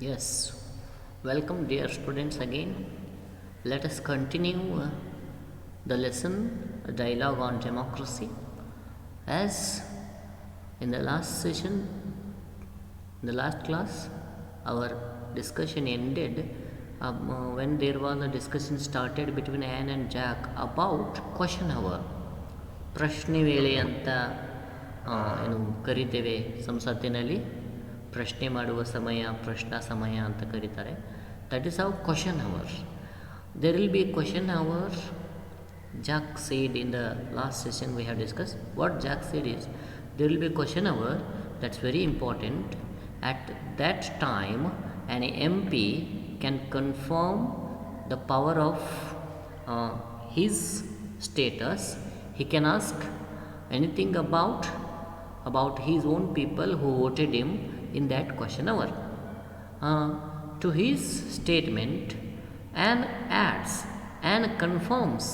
Yes, welcome dear students again. Let us continue the lesson dialogue on democracy. As in the last session, in the last class, our discussion ended when there was a discussion started between Anne and Jack about question hour. ಪ್ರಶ್ನೆ ವೇಳೆ ಅಂತ ಏನು ಕರಿತೇವೆ ಸಂಸತ್ತಿನಲ್ಲಿ ಪ್ರಶ್ನೆ ಮಾಡುವ ಸಮಯ ಪ್ರಶ್ನಾ ಸಮಯ ಅಂತ ಕರೀತಾರೆ. That is our question hour. There will be question hour. Jack said in the last session we have discussed what Jack said is there will be a question hour. That's very important. At that time an MP can confirm the power of his status. He can ask anything about his own people who voted him in that question hour to his statement, and adds and confirms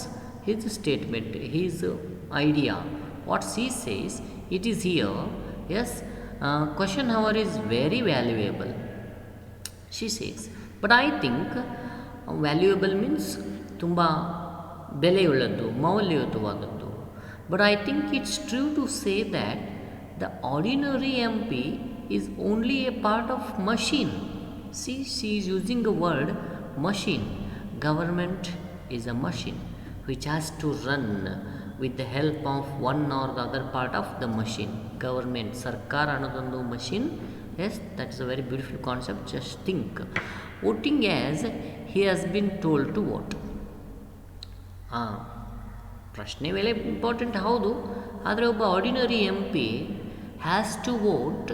his statement, his idea. What she says, it is here. Yes, question hour is very valuable, she says. But I think valuable means ತುಂಬ ಬೆಲೆಯುಳ್ಳದ್ದು, ಮೌಲ್ಯಯುತವಾದದ್ದು. But I think it's true to say that the ordinary MP is only a part of machine. See, she is using the word machine. Government is a machine which has to run with the help of one or the other part of the machine. Government, sarkar ಅನ್ನೋದೊಂದು machine. Yes, that's a very beautiful concept. Just think, voting as he has been told to vote. ಪ್ರಶ್ನೆ ವೇಳೆ important ಹೌದು, ಆದರೆ ಒಬ್ಬ ordinary M P has to vote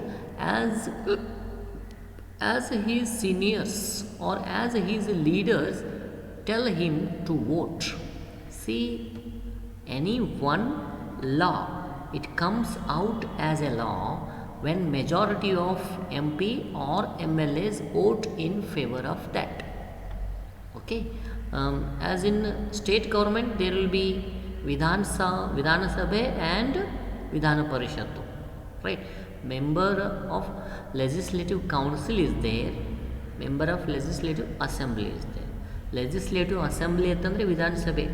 as his seniors or as his leaders tell him to vote. See, any one law, it comes out as a law when majority of MP or MLAs vote in favor of that. Okay, as in state government there will be Vidhana Sabha and Vidhana Parishad, right? Member of legislative council is there, member of legislative assembly is there. Legislative assembly ಅಂತಂದರೆ ವಿಧಾನಸಭೆ,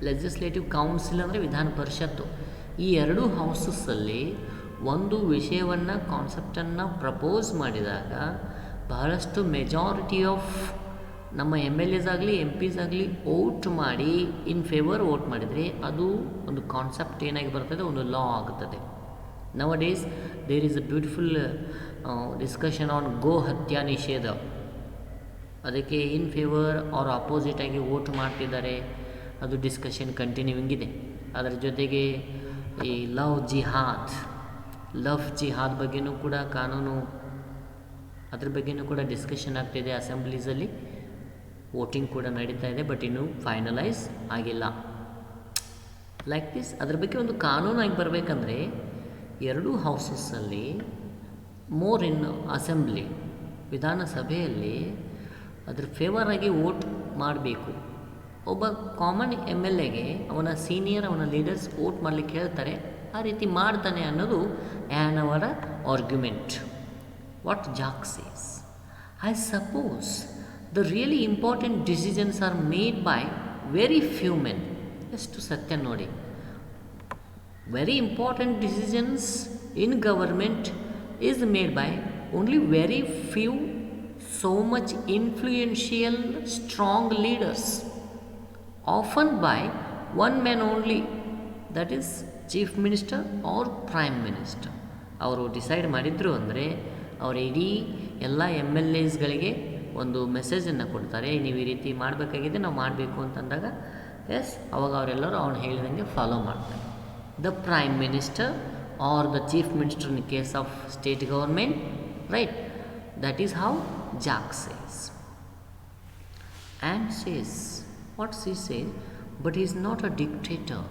legislative council ಅಂದರೆ ವಿಧಾನ ಪರಿಷತ್ತು. ಈ ಎರಡೂ ಹೌಸಸ್ಸಲ್ಲಿ ಒಂದು ವಿಷಯವನ್ನು ಕಾನ್ಸೆಪ್ಟನ್ನು propose ಮಾಡಿದಾಗ ಬಹಳಷ್ಟು ಮೆಜಾರಿಟಿ ಆಫ್ ನಮ್ಮ ಎಮ್ ಎಲ್ ಎಸ್ ಆಗಲಿ ಎಂ ಪಿಸ್ ಆಗಲಿ ವೋಟ್ ಮಾಡಿ ಇನ್ ಫೇವರ್ ವೋಟ್ ಮಾಡಿದರೆ ಅದು ಒಂದು ಕಾನ್ಸೆಪ್ಟ್ ಏನಾಗಿ ಬರ್ತದೆ, ಒಂದು ಲಾ ಆಗುತ್ತದೆ. Nowadays there is a beautiful discussion on ಗೋ ಹತ್ಯಾ ನಿಷೇಧ. ಅದಕ್ಕೆ ಇನ್ ಫೇವರ್ ಆರ್ ಅಪೋಸಿಟಾಗಿ ವೋಟ್ ಮಾಡ್ತಿದ್ದಾರೆ. ಅದು ಡಿಸ್ಕಷನ್ ಕಂಟಿನ್ಯೂಯಿಂಗ್ ಇದೆ. ಅದರ ಜೊತೆಗೆ ಈ ಲವ್ ಜಿಹಾದ್ ಬಗ್ಗೆನೂ ಕೂಡ ಕಾನೂನು, ಅದ್ರ ಬಗ್ಗೆನೂ ಕೂಡ ಡಿಸ್ಕಷನ್ ಆಗ್ತಿದೆ. ಅಸೆಂಬ್ಲೀಸಲ್ಲಿ ವೋಟಿಂಗ್ ಕೂಡ ನಡೀತಾ ಇದೆ, ಬಟ್ ಇನ್ನೂ ಫೈನಲೈಸ್ ಆಗಿಲ್ಲ. ಲೈಕ್ ದಿಸ್ ಅದ್ರ ಬಗ್ಗೆ ಒಂದು ಕಾನೂನಾಗಿ ಬರಬೇಕಂದ್ರೆ ಎರಡೂ ಹೌಸಸ್ಸಲ್ಲಿ ಮೋರ್ ಇನ್ ಅಸೆಂಬ್ಲಿ, ವಿಧಾನಸಭೆಯಲ್ಲಿ ಅದ್ರ ಫೇವರಾಗಿ ವೋಟ್ ಮಾಡಬೇಕು. ಒಬ್ಬ ಕಾಮನ್ ಎಮ್ ಎಲ್ ಎಗೆ ಅವನ ಸೀನಿಯರ್, ಅವನ ಲೀಡರ್ಸ್ ವೋಟ್ ಮಾಡಲಿಕ್ಕೆ ಹೇಳ್ತಾರೆ, ಆ ರೀತಿ ಮಾಡ್ತಾನೆ ಅನ್ನೋದು ಆ್ಯನ್ ಅವರ argument. What Jack says, I suppose the really important decisions are made by very few men. ಎಷ್ಟು ಸತ್ಯ ನೋಡಿ, very important decisions in government is made by only very few, so much influential strong leaders, often by one man only, that is chief minister or prime minister. ಅವರು decide ಮಾಡಿದ್ರು ಅಂದರೆ ಅವರ ಇಡೀ ಎಲ್ಲ M L ಎಸ್ಗಳಿಗೆ ಒಂದು ಮೆಸೇಜನ್ನು ಕೊಡ್ತಾರೆ, ನೀವು ಈ ರೀತಿ ಮಾಡಬೇಕಾಗಿದೆ, ನಾವು ಮಾಡಬೇಕು ಅಂತಂದಾಗ ಎಸ್ ಅವಾಗ ಅವರೆಲ್ಲರೂ ಅವನು ಹೇಳಿದಂಗೆ ಫಾಲೋ ಮಾಡ್ತಾರೆ. The prime minister or the chief minister in case of state government, right? That is how Jack says. And says what she says, but is not a dictator.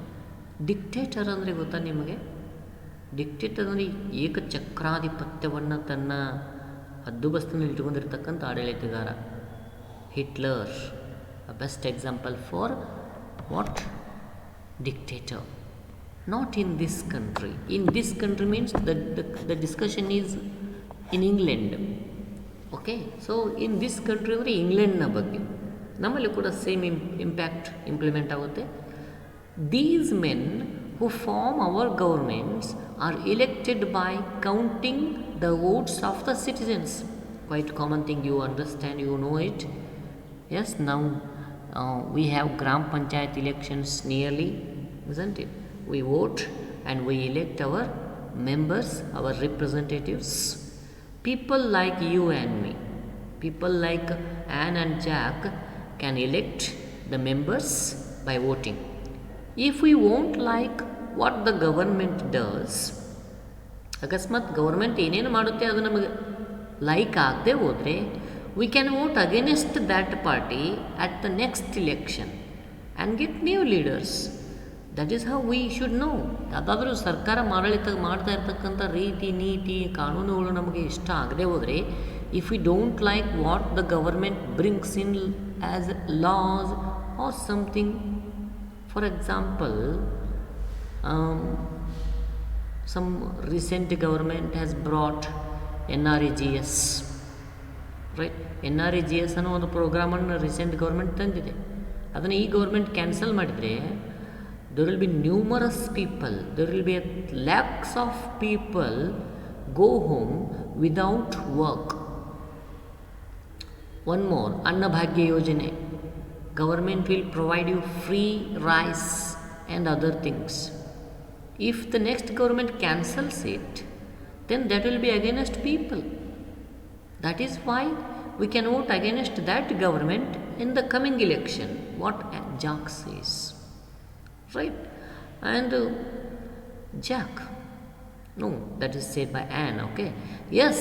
Dictator ಅಂದರೆ ಗೊತ್ತಾ ನಿಮಗೆ? Dictator ಅಂದರೆ ಏಕಚಕ್ರಾಧಿಪತ್ಯವನ್ನು ತನ್ನ ಹದ್ದುಬಸ್ತಿನಲ್ಲಿ ಇಟ್ಕೊಂಡಿರ್ತಕ್ಕಂಥ ಆಡಳಿತಗಾರ. Hitler a best example for what dictator. Not in this country. In this country means the discussion is in England. Okay, so in this country ಅಂದರೆ ಇಂಗ್ಲೆಂಡ್ನ ಬಗ್ಗೆ ನಮ್ಮಲ್ಲಿ ಕೂಡ ಸೇಮ್ ಇಂಪ್ಯಾಕ್ಟ್ ಇಂಪ್ಲಿಮೆಂಟ್ ಆಗುತ್ತೆ. These men who form our governments are elected by counting the votes of the citizens. Quite common thing, you understand, you know it. Yes, now we have Gram Panchayat elections nearly, isn't it? We vote and we elect our members, our representatives. People like you and me, people like Anne and Jack can elect the members by voting. If we won't like what the government does, ಅಕಸ್ಮಾತ್ government ಏನೇನು ಮಾಡುತ್ತೆ ಅದು ನಮಗೆ like ಆಗದೆ ಹೋದರೆ, we can vote against that party at the next election and get new leaders. That is how we should know. ಯಾವುದಾದ್ರೂ ಸರ್ಕಾರ ಮಾಡ್ತಾ ಇರ್ತಕ್ಕಂಥ ರೀತಿ ನೀತಿ ಕಾನೂನುಗಳು ನಮಗೆ ಇಷ್ಟ ಆಗದೆ ಹೋದರೆ, if we don't like what the government brings in as laws or something. For example, some recent government has brought NREGS, right? NREGS ಅನ್ನೋ ಒಂದು ಪ್ರೋಗ್ರಾಮನ್ನು ರೀಸೆಂಟ್ ಗೌರ್ಮೆಂಟ್ ತಂದಿದೆ. ಅದನ್ನು ಈ ಗೌರ್ಮೆಂಟ್ ಕ್ಯಾನ್ಸಲ್ ಮಾಡಿದರೆ, there will be numerous people, there will be lakhs of people go home without work. One more, Annabhagya Yojane. Government will provide you free rice and other things. If the next government cancels it, then that will be against people. That is why we can vote against that government in the coming election, what Jack says, right? And Jack, no, that is said by Anne. Okay, yes,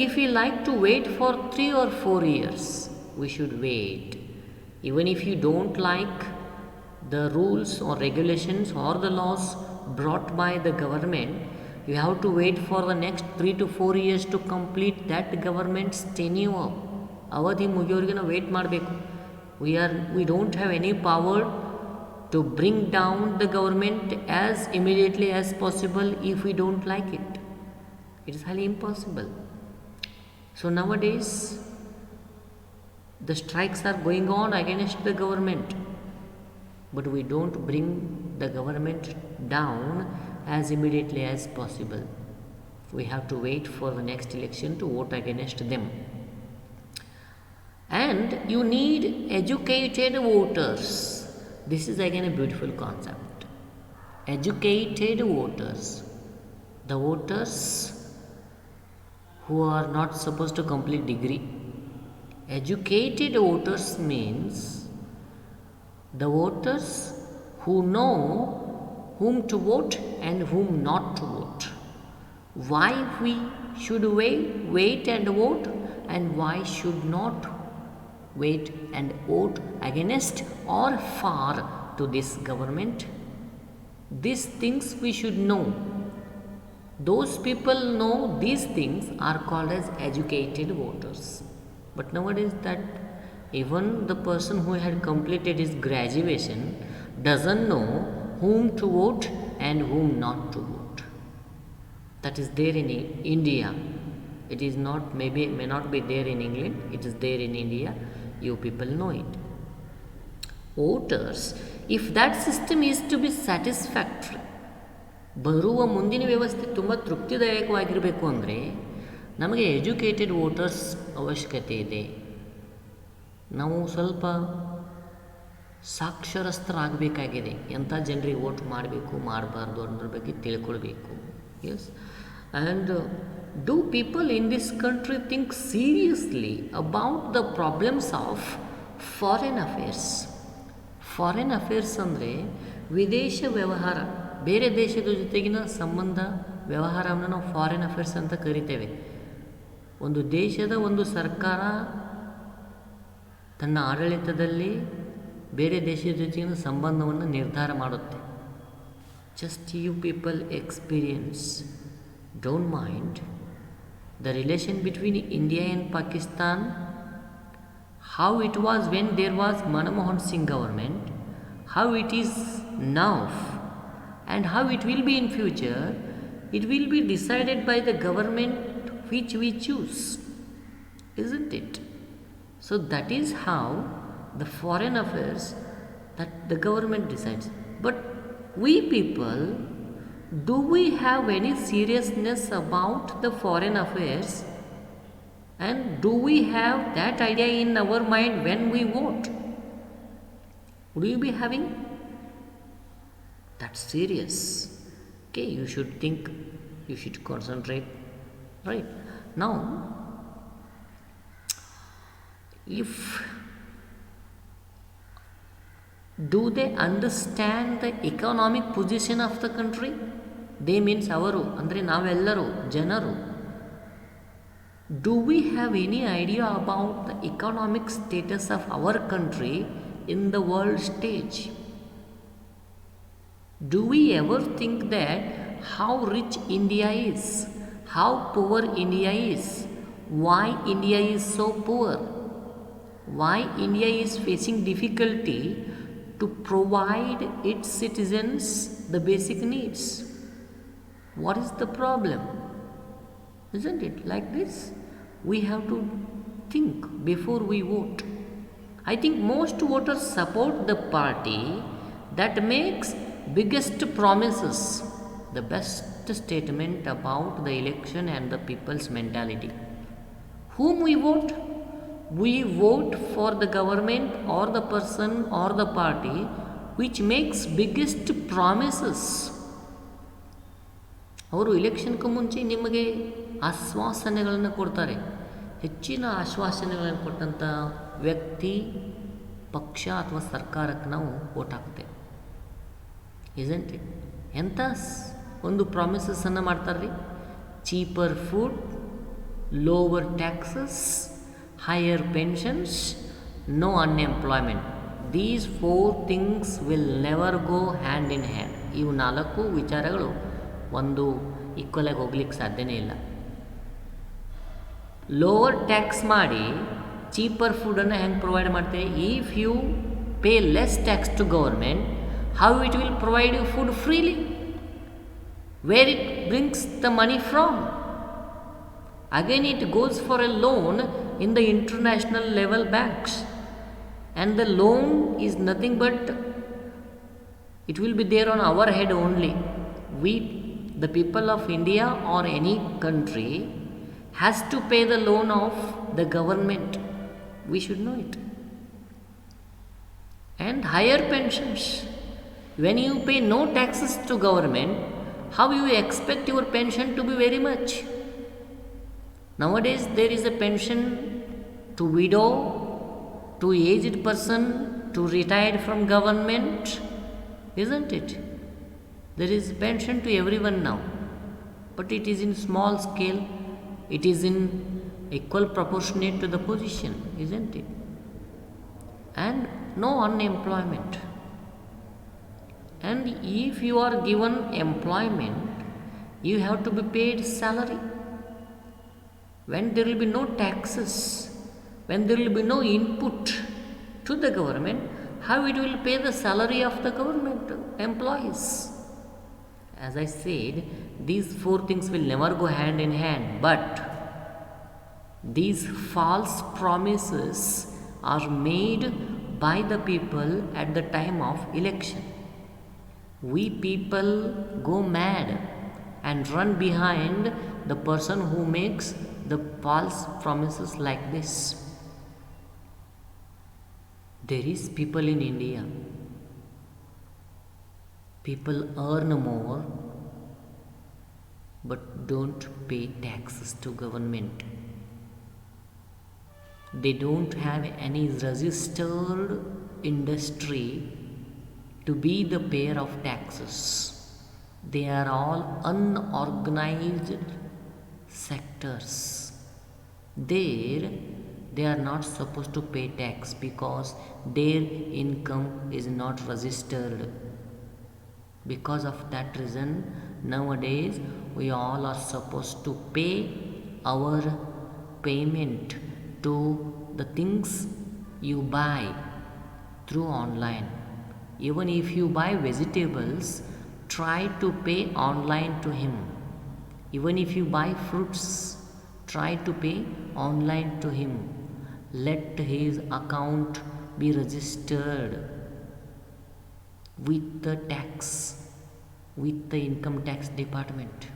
if we like to wait for 3 or 4 years, we should wait. Even if you don't like the rules or regulations or the laws brought by the government, you have to wait for the next 3 to 4 years to complete that government's tenure. ಅವಧಿ ಮುಗಿಯೋರಿಗೆ ನಾವು wait ಮಾಡಬೇಕು. we don't have any power to bring down the government as immediately as possible if we don't like it. It is highly impossible. So nowadays the strikes are going on against the government, but we don't bring the government down as immediately as possible. We have to wait for the next election to vote against them. And you need educated voters. This is again a beautiful concept. Educated voters. The voters who are not supposed to complete degree. Educated voters means the voters who know whom to vote and whom not to vote. Why we should wait and vote, and why should not wait and vote against or for to this government. These things we should know. Those people know these things are called as educated voters. But nowadays that even the person who had completed his graduation doesn't know whom to vote and whom not to vote. That is there in India. It is not, may not be there in England. It is there in India. You people know it. Voters, if that system is to be satisfactory, ಬರುವ ಮುಂದಿನ ವ್ಯವಸ್ಥೆ ತುಂಬ ತೃಪ್ತಿದಾಯಕವಾಗಿರಬೇಕು ಅಂದರೆ ನಮಗೆ educated voters ಅವಶ್ಯಕತೆ ಇದೆ. ನಾವು ಸ್ವಲ್ಪ ಸಾಕ್ಷರಸ್ಥರಾಗಬೇಕಾಗಿದೆ. ಎಂಥ ಜನರಿಗೆ ವೋಟ್ ಮಾಡಬೇಕು ಮಾಡಬಾರ್ದು ಅನ್ನೋದ್ರ ಬಗ್ಗೆ ತಿಳ್ಕೊಳ್ಬೇಕು. Yes, and do people in this country think seriously about the problems of foreign affairs? Foreign affairs ಅಂದರೆ ವಿದೇಶ ವ್ಯವಹಾರ, ಬೇರೆ ದೇಶದ ಜೊತೆಗಿನ ಸಂಬಂಧ ವ್ಯವಹಾರವನ್ನು ನಾವು ಫಾರಿನ್ ಅಫೇರ್ಸ್ ಅಂತ ಕರಿತೇವೆ. ಒಂದು ದೇಶದ ಒಂದು ಸರ್ಕಾರ ತನ್ನ ಆಡಳಿತದಲ್ಲಿ ಬೇರೆ ದೇಶದ ಜೊತೆಗಿನ ಸಂಬಂಧವನ್ನು ನಿರ್ಧಾರ ಮಾಡುತ್ತೆ. Just you people experience, don't mind the relation between India and Pakistan, how it was when there was Manmohan Singh government, how it is now, and how it will be in future. It will be decided by the government which we choose, isn't it? So that is how the foreign affairs that the government decides. But we people, do we have any seriousness about the foreign affairs, and do we have that idea in our mind when we vote? Would you be having? That's serious. Okay, you should think, you should concentrate. Right now, if do they understand the economic position of the country? They means avaru andre navelleru janaru. Do we have any idea about the economic status of our country in the world stage? Do we ever think that how rich India is, how poor India is, why India is so poor, why India is facing difficulty to provide its citizens the basic needs? What is the problem? Isn't it like this? We have to think before we vote. I think most voters support the party that makes biggest promises, the best statement about the election and the people's mentality. Whom we vote? We vote for the government or the person or the party which makes biggest promises. ಅವರು ಇಲೆಕ್ಷನ್ಗೆ ಮುಂಚೆ ನಿಮಗೆ ಆಶ್ವಾಸನೆಗಳನ್ನು ಕೊಡ್ತಾರೆ. ಹೆಚ್ಚಿನ ಆಶ್ವಾಸನೆಗಳನ್ನು ಕೊಟ್ಟಂಥ ವ್ಯಕ್ತಿ, ಪಕ್ಷ ಅಥವಾ ಸರ್ಕಾರಕ್ಕೆ ನಾವು ವೋಟ್ ಹಾಕ್ತೇವೆ. Isn't it? ಎಂಥ ಒಂದು ಪ್ರಾಮಿಸಸನ್ನು ಮಾಡ್ತಾರೆ ರೀ. Cheaper food, lower taxes, higher pensions, no unemployment. These 4 things will never go hand in hand. ಇವು 4 ವಿಚಾರಗಳು ಒಂದು ಈಕ್ವಲಾಗಿ ಹೋಗ್ಲಿಕ್ಕೆ ಸಾಧ್ಯನೇ ಇಲ್ಲ. ಲೋವರ್ ಟ್ಯಾಕ್ಸ್ ಮಾಡಿ ಚೀಪರ್ ಫುಡನ್ನು ಹೆಂಗೆ ಪ್ರೊವೈಡ್ ಮಾಡ್ತೀವಿ? If you pay less tax to government, how it will provide you food freely? Where it brings the money from? Again it goes for a loan in the international level banks, and the loan is nothing but it will be there on our head only. We, the people of India or any country, has to pay the loan of the government. We should know it. And higher pensions. When you pay no taxes to government, how you expect your pension to be very much? Nowadays there is a pension to widow, to aged person, to retired from government, isn't it? There is pension to everyone now, but it is in small scale, it is in equal proportionate to the position, isn't it? And no unemployment. And if you are given employment, you have to be paid salary. When there will be no taxes, when there will be no input to the government, how it will pay the salary of the government employees? As I said, these 4 things will never go hand in hand, but these false promises are made by the people at the time of election. We people go mad and run behind the person who makes the false promises like this. There is people in India, people earn more but don't pay taxes to government. They don't have any registered industry to be the payer of taxes. They are all unorganized sectors. There they are not supposed to pay tax because their income is not registered. Because of that reason, nowadays we all are supposed to pay our payment to the things you buy through online. Even if you buy vegetables, try to pay online to him. Even if you buy fruits, try to pay online to him. Let his account be registered with the tax, with the income tax department.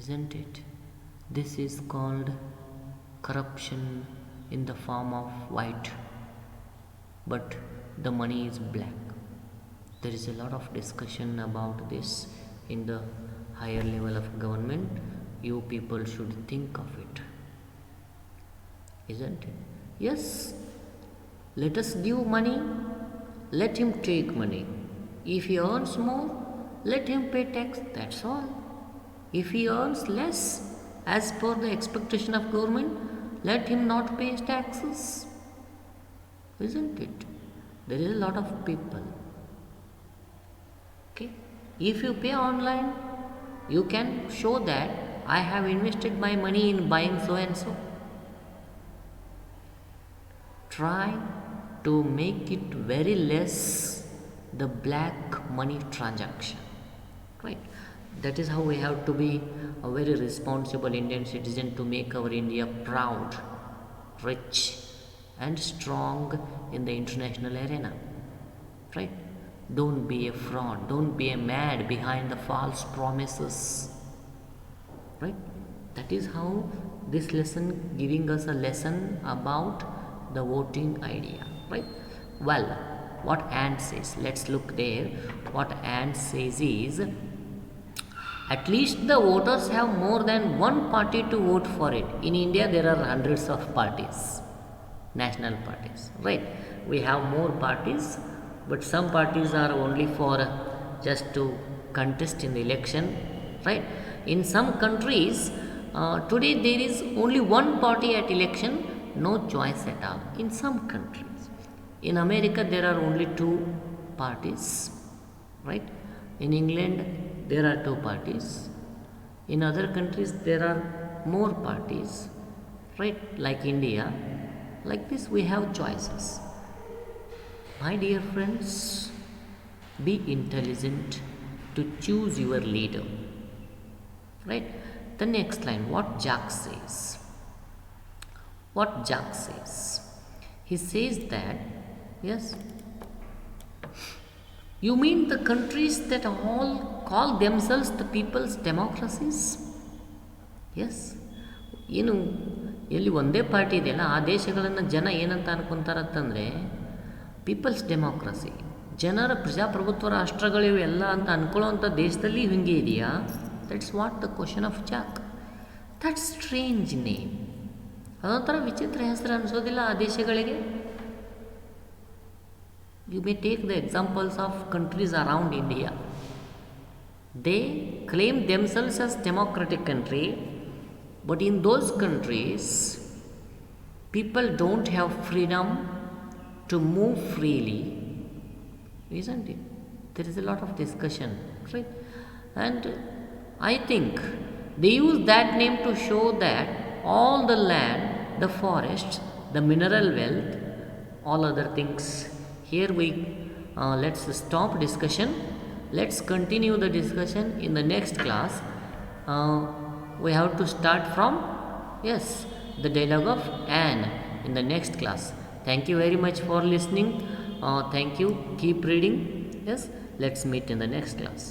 Isn't it? This is called corruption in the form of white, but the money is black. There is a lot of discussion about this in the higher level of government. You people should think of it, isn't it? Yes, let us give money, let him take money. If he earns more, let him pay tax, that's all. If he earns less, as per the expectation of government, let him not pay taxes, isn't it? There is a lot of people. Okay, if you pay online, you can show that I have invested my money in buying so and so. Try to make it very less the black money transaction, right? That is how we have to be a very responsible Indian citizen to make our India proud, rich and strong in the international arena, right? Don't be a fraud, don't be a mad behind the false promises, right? That is how this lesson giving us a lesson about the voting idea, right? Well, what Ant says, let's look there. What Ant says is, at least the voters have more than one party to vote for it. In India, there are hundreds of parties, national parties, right? We have more parties, but some parties are only for just to contest in the election, right? In some countries, today there is only one party at election, no choice at all. In some countries, in America there are only two parties, right? In England there are two parties. In other countries there are more parties, right? Like India. Like this we have choices. My dear friends, be intelligent to choose your leader, right? The next line, what Jacques says. What Jacques says. He says that, yes, you mean the countries that all call themselves the people's democracies? Yes. ಏನು ಎಲ್ಲಿ ಒಂದೇ party ಇದೆಯಲ್ಲ ಆ ದೇಶಗಳನ್ನು ಜನ ಏನಂತ ಅನ್ಕೊತಾರಂತಂದರೆ people's democracy, ಜನರ ಪ್ರಜಾಪ್ರಭುತ್ವ ರಾಷ್ಟ್ರಗಳಿವೆ ಎಲ್ಲ ಅಂತ ಅಂದ್ಕೊಳ್ಳೋವಂಥ ದೇಶದಲ್ಲಿ ಹಿಂಗೆ ಇದೆಯಾ? That's what the question of Jack. That strange name. ಅದೊಂಥರ ವಿಚಿತ್ರ ಹೆಸರು ಅನಿಸೋದಿಲ್ಲ ಆ ದೇಶಗಳಿಗೆ? You may take the examples of countries around India. They claim themselves as democratic country, but in those countries, people don't have freedom to move freely, isn't it? There is a lot of discussion, right? And I think they use that name to show that all the land, the forests, the mineral wealth, all other things. Here we let's stop discussion. Let's continue the discussion in the next class. We have to start from, yes, the dialogue of Anne in the next class. Thank you very much for listening. Thank you. Keep reading. Yes, let's meet in the next class.